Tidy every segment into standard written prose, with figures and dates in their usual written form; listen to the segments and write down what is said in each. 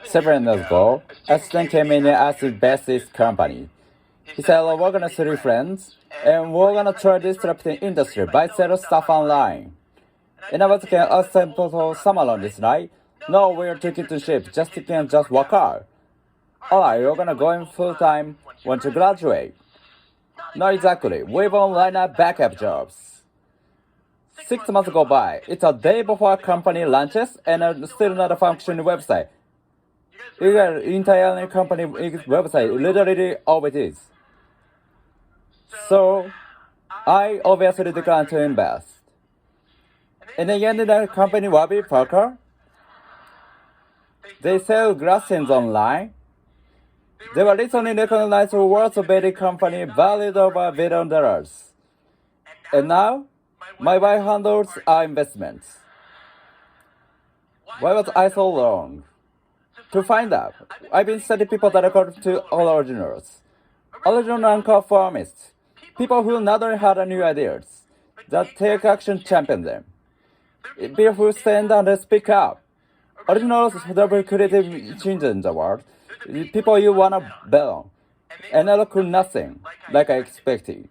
7 years ago, a student came in and asked the best company. He said, we're gonna 3 friends, and we're gonna try disrupting industry by selling stuff online. And I was thinking, simple summer on this night. No, we're taking to ship, just work hard. Alright, you're gonna go in full time once you graduate. Not exactly. We've online backup jobs. 6 months go by. It's a day before company launches and still not a functioning website. You got entire company website, literally all it is. So, I obviously declined to invest. And then the company Warby Parker, they sell glasses online. They were recently recognized world's very company valued over $1 billion. And now, my wife handles our investments. Why was I so wrong? To find out, I've been studying people that are called to originals. Original nonconformists. People who not only had new ideas, that take action champion them. People who stand and speak up. Originals double creative change in the world. People you wanna belong. And I look nothing like I expected.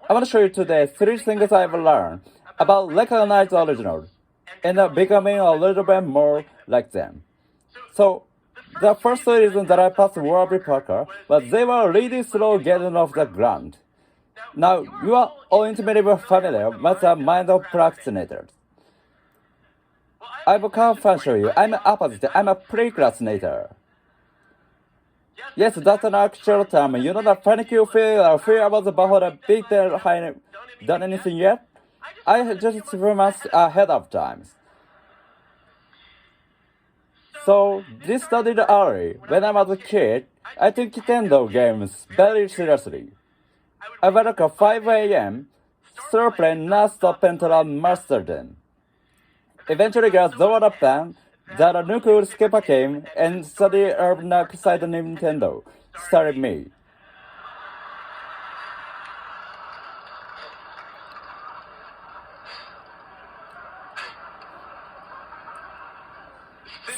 I want to show you today 3 things I've learned about recognized originals and becoming a little bit more like them. So, the first reason that I passed Warby Parker was they were really slow getting off the ground. Now, you are all intimately familiar with the mind of procrastinators. I can't show you. I'm opposite. I'm a procrastinator. Yes, that's an actual term. You know that panic you feel or fear about the before the big haven't done anything yet? I just 3 months ahead of time. So, this started early. When I was a kid, I took Nintendo games very seriously. I would wake up 5 a.m., start playing non-stop until I mastered them. Eventually got so out of plan that a new cool skipper came and studied urban side of Nintendo. Started me.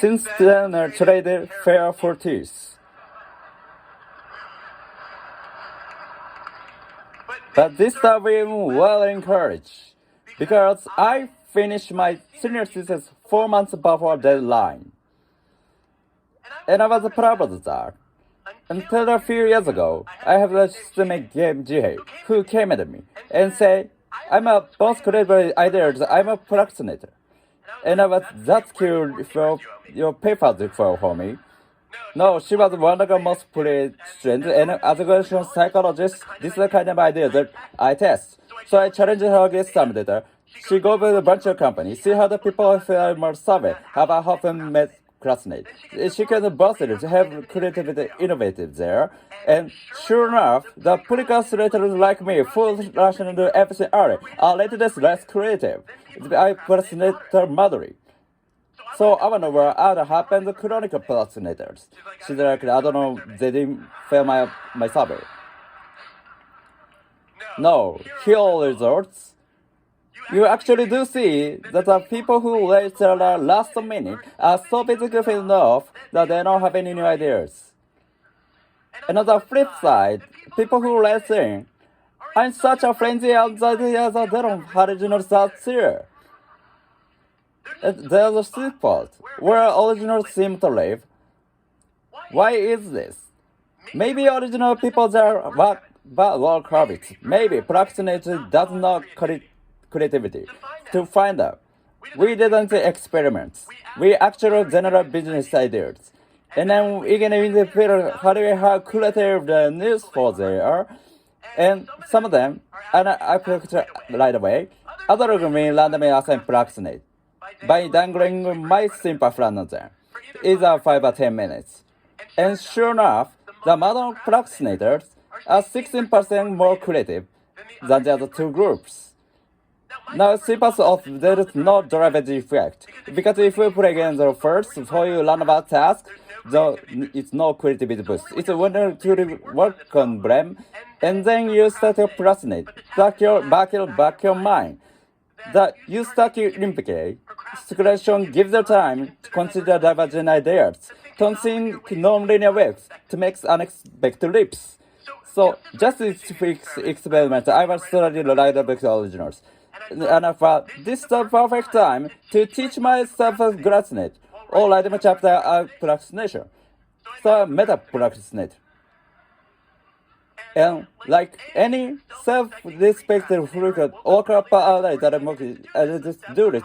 Since then, I traded fair for teeth. But this time I'm well encouraged because I finished my senior thesis 4 months before deadline. And I was proud of that. Until a few years ago, I have a systemic game GA who came at me and said, I'm a both creative ideas, I'm a procrastinator. And I was that curious for your papers for me. No, she was one of the most brilliant students, and as a graduate psychologist, this is the kind of idea that I test. So I challenged her against some data. She goes with a bunch of companies, see how the people feel more survey, how about how them procrastinate. She can both it, have creativity, innovative there. And sure enough, the procrastinators like me, full rush and do everything early, are later less creative. I procrastinate motherly. So I want to know what other happened to chronic procrastinators. She's like, I don't know, they didn't fail my survey. No, here results. You actually do see that the people who wait till the last minute are so basically enough that they don't have any new ideas. And on the flip side, people who let in, I'm such a frenzy anxiety as they don't have original thoughts here. There's a spot where originals seem to live. Why is this? Maybe original people are work habits. Maybe procrastination does not creativity. To find out, we didn't experiment. We actually generate business ideas. And then we can even figure how creative the news for they are. And some of them, and I picked right away, other of me randomly assign procrastinate. By dangling my simple friend on them, either 5 or 10 minutes. And sure enough, the modern procrastinators are 16% more creative than the other 2 groups. Now, simple of there is no derivative effect, because if you play against the first, before you learn about task, it's no creativity boost. It's when you work on them, and then you start to procrastinate, back your mind. That you start to implicate. Secretion gives the time to consider divergent ideas, turns into non-linear waves to make unexpected leaps. So, just this week's experiment, I was studying the writer book originals. And I thought, this is the perfect time to teach myself a procrastinate, or write a chapter of procrastination. So I meta-procrastinate. And like any self-respecting frequent or crap outlet that I just do this.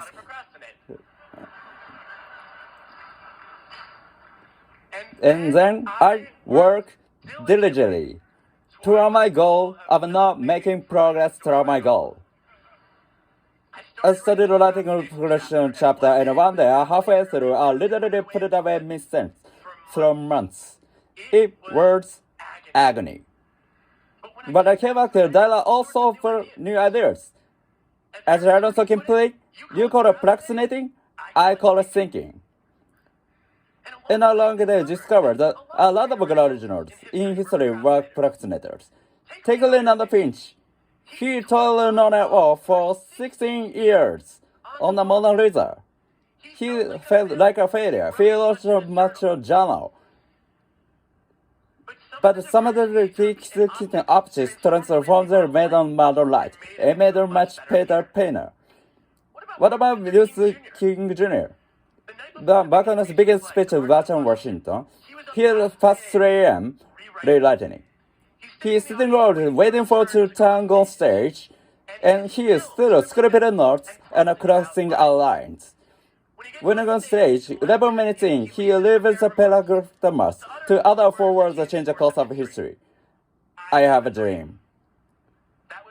And then I work diligently toward my goal of not making progress toward my goal. I started writing a progression chapter, and one day, halfway through, I literally put it away mid-sentence from months. It was agony. But I came back to dialogue also for new ideas. As I don't complete, you call it procrastinating, I call it thinking. And along they discovered that a lot of good originals in history were procrastinators. Take Leonardo Finch. He totally known at all for 16 years on the Mona Lisa. He felt like a failure. He lost a macho journal. But some of the kitten objects transformed their maiden model light and made her much better painter. What about Luther King Jr.? The Bacon's biggest speech of Washington, he was past 3 a.m. rewriting. He is sitting around waiting for to turn on stage, and he is still scribbling notes and crossing outlines. When on stage, 11 minutes in, he leaves a paragraph to other 4 words to change the course of history. I have a dream.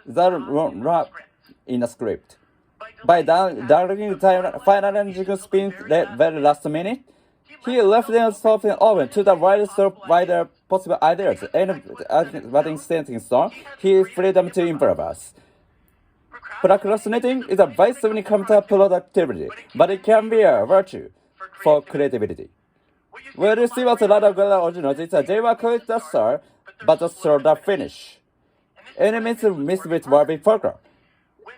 That wrote in a script. By directing the final engine spin the very last minute, he left himself open to the widest wider possible ideas, and but instead he freedom to improvise. Procrastinating is a vice when it comes to productivity, but it can be a virtue for creativity. When you see what's a lot of good originals, it's a they were quite the start, but the sort of finish. Enemies miss with Barbie Parker.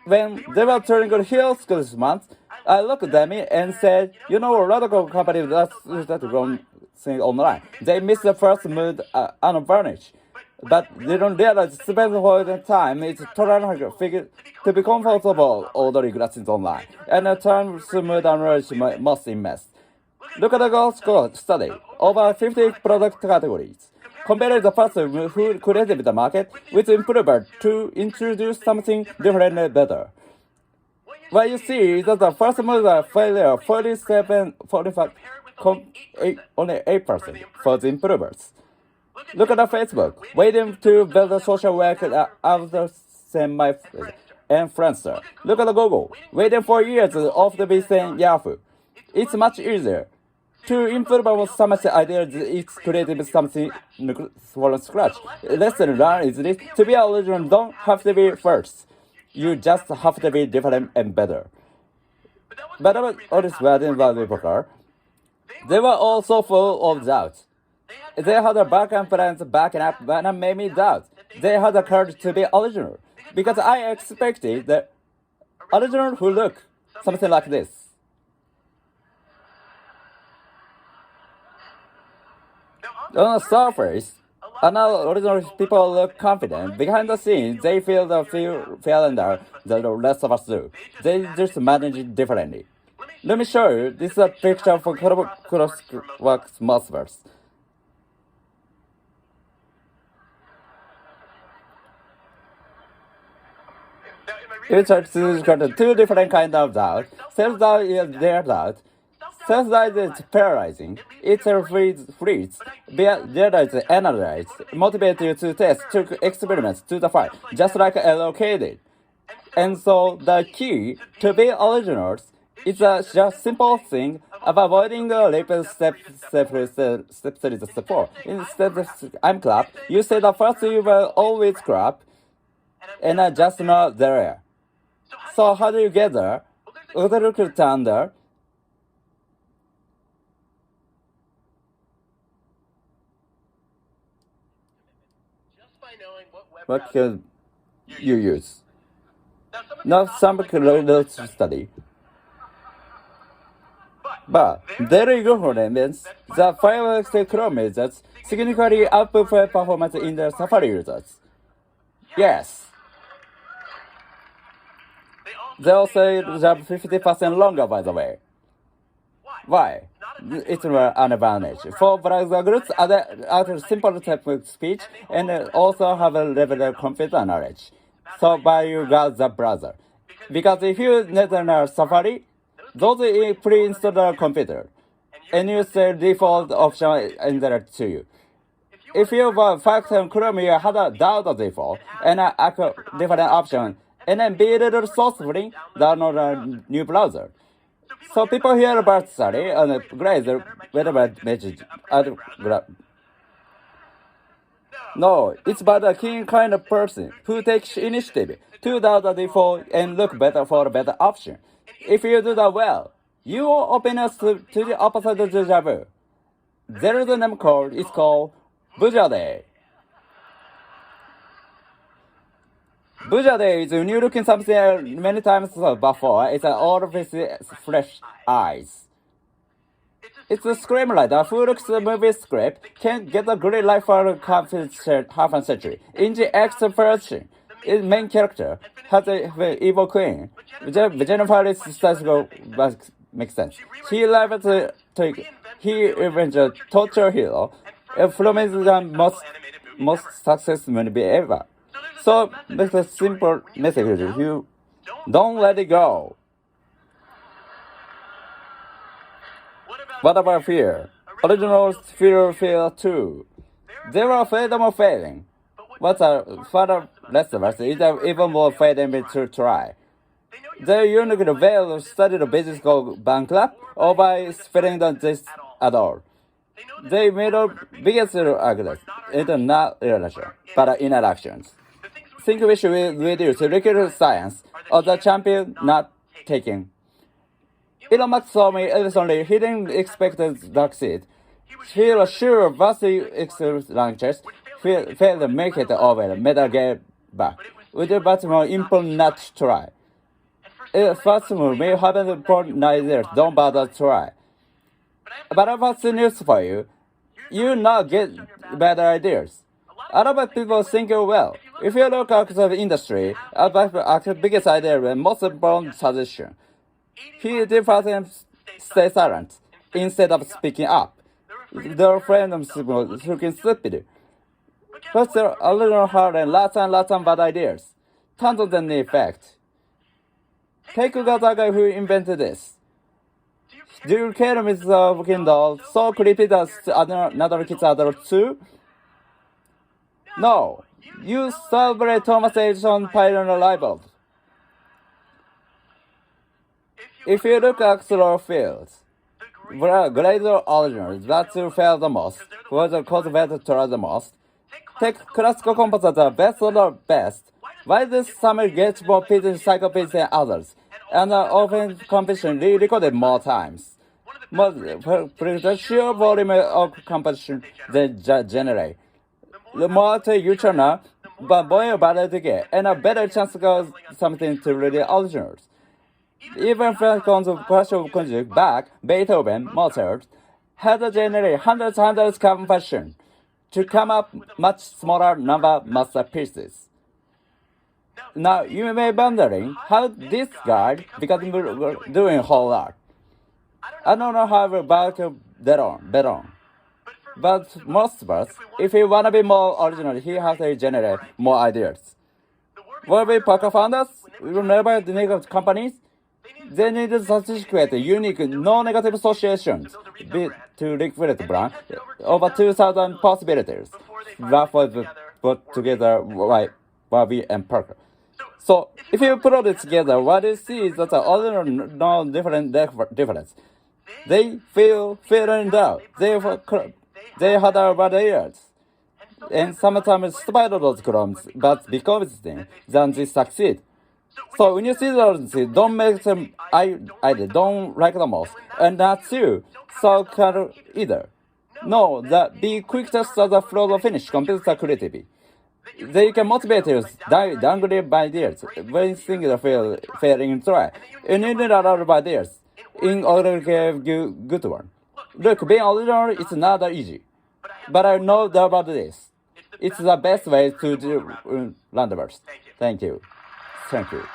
When they were turning good heels this month, I looked at them and said, you know, a lot of companies that run things online. They miss the first mood on varnish. But they don't realize spend the time it's to be comfortable ordering glasses online. And the time smooth and relish must invest. Look at the goal study. Over 50 product categories. Compare the person who created the market with improver to introduce something different and better. What you see is that the first model failure 45, only 8% for the improvers. Look at the Facebook, waiting to build a social work after semi and Friendster. Look at the Google, waiting for years of the BC Yahoo. It's much easier to improve on some ideas. It's creative something from scratch. Lesson learned is this: to be original, don't have to be first. You just have to be different and better. But all this wedding value poker, they were also full of doubt. They had a backup plans backing up, but it made me doubt. They had the courage to be original, because I expected the original who look something like this. On the surface, original people look confident. Behind the scenes, they feel the feeling that the rest of us do. They just manage it differently. Let me show you. This is a picture for Crossworks Multiverse. It's two different kinds of doubt. Self-doubt is their doubt. Self-doubt is paralyzing. It frees. There is analyze, motivate you to test, to experiments, to the fight, just like allocated. And so the key to be originals is a just simple thing of avoiding the rapid step 4. Instead of I'm clap, you say the first you will always clap, and I just not there. So how do you get there? Look under. What can you use? Now some close study. But daily performance, the fireworks kilometers significantly outperform performance in the Safari users. Yes. They also jump 50% longer, by the way. Why? It's an advantage. For browser groups, other simple type of speech and also have a level of computer knowledge. So by you got the browser. Because if you net on Safari, those pre-installed computer, and use the default option in there to you. If you were Firefox Chrome, you had a download default and a different option, and then be a little sourcefully download a new browser. So people hear about study and grades whatever message. No, it's about a keen kind of person who takes initiative to download the default and look better for a better option. If you do that well, you will open us to the opposite of deja vu. There is a name called, it's called Buja Day. Buja Day is when you're looking something many times before, it's all with fresh eyes. It's a screenwriter who looks at the movie script can get a great life for half a century. In the extra version, its main character has an evil queen. Jennifer is statistical, but makes sense. He lives to he revenge a torture hero. From his most successful movie ever. So that's a simple message. You don't let it go. What about fear? Originals fear too. They were afraid of failing. What's a further lesson is even more afraid than to try. They usually fail to study the basics called bankrupt or by failing this at all. They made the biggest arguments. It's not relation, but interactions. Think we should reduce curricular science or the champion not taking. Elon Musk told me recently he didn't expect to succeed. He was sure vastly excellent launchers failed to make it over, made a get back. With the Baltimore important not to try. First move may happen for 9 years, don't bother to try. But I've got news for you. You not get better ideas. A lot of people think you're well. If you look at the industry, the biggest idea and most important suggestion. He differs stay silent instead of speaking up. Their friends looking stupid. But they're a little hard and lots of bad ideas. Tons of them in effect. Take the guy who invented this. Do you care with the Kindle so creepy that another kids are too? No. You celebrate Thomas Edison pioneer libel. If you look at actual fields, great originals that fail the most, who the cultivated try the most, take classical compositors best or the best. Why does some get more pitch psychopaths than others? And often competition recorded more times. The sheer volume of competition they generate. The more you turn up, but more better to get, and a better chance to go something to really originals. Even from classical conjunct back, Beethoven, Mozart, had to generate hundreds of competition to come up much smaller number masterpieces. Now you may be wondering how this guy began doing a whole lot. I don't know how about Beron. But most of us, if we want to be more original, he has to generate more ideas. Warby Parker founders, remember the negative companies? They needed to create unique, no-negative associations to liquidate brand, over 2,000 possibilities. That was put together by Warby and Parker. So, if you put all this together, what you see is that all no difference. They feel in doubt. They had bad ideas. And sometimes spite of those crumbs, but because of them, then they succeed. So when you see those, don't make them either don't like the most, and not you, so can either. No, be quick to start the flow of finish, computer creativity. They can motivate you, downgrade by ideas, when things fail in try. You need a lot of ideas. in order to give you good one. Look, being original is not that easy, but I know about this. It's the best way to do learn the words. Thank you. Thank you.